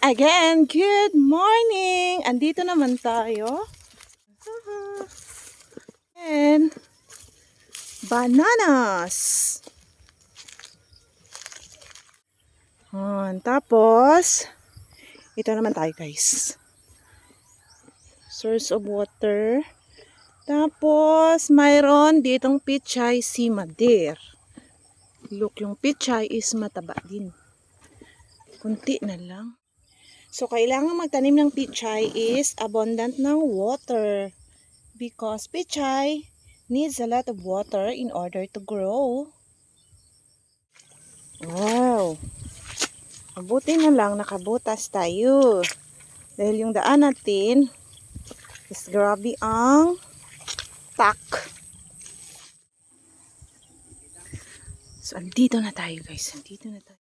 again, good morning! Andito naman tayo. And bananas. Tapos, ito naman tayo guys. Source of water. Tapos, mayroon ditong pichay si Madir. Look, yung pichay is mataba din. Kunti na lang. So, kailangan magtanim ng pichay is abundant ng water. Because pichay needs a lot of water in order to grow. Wow! Mabuti na lang nakabutas tayo. Dahil yung daan natin is grabe ang tak. So, andito na tayo guys. Andito na tayo.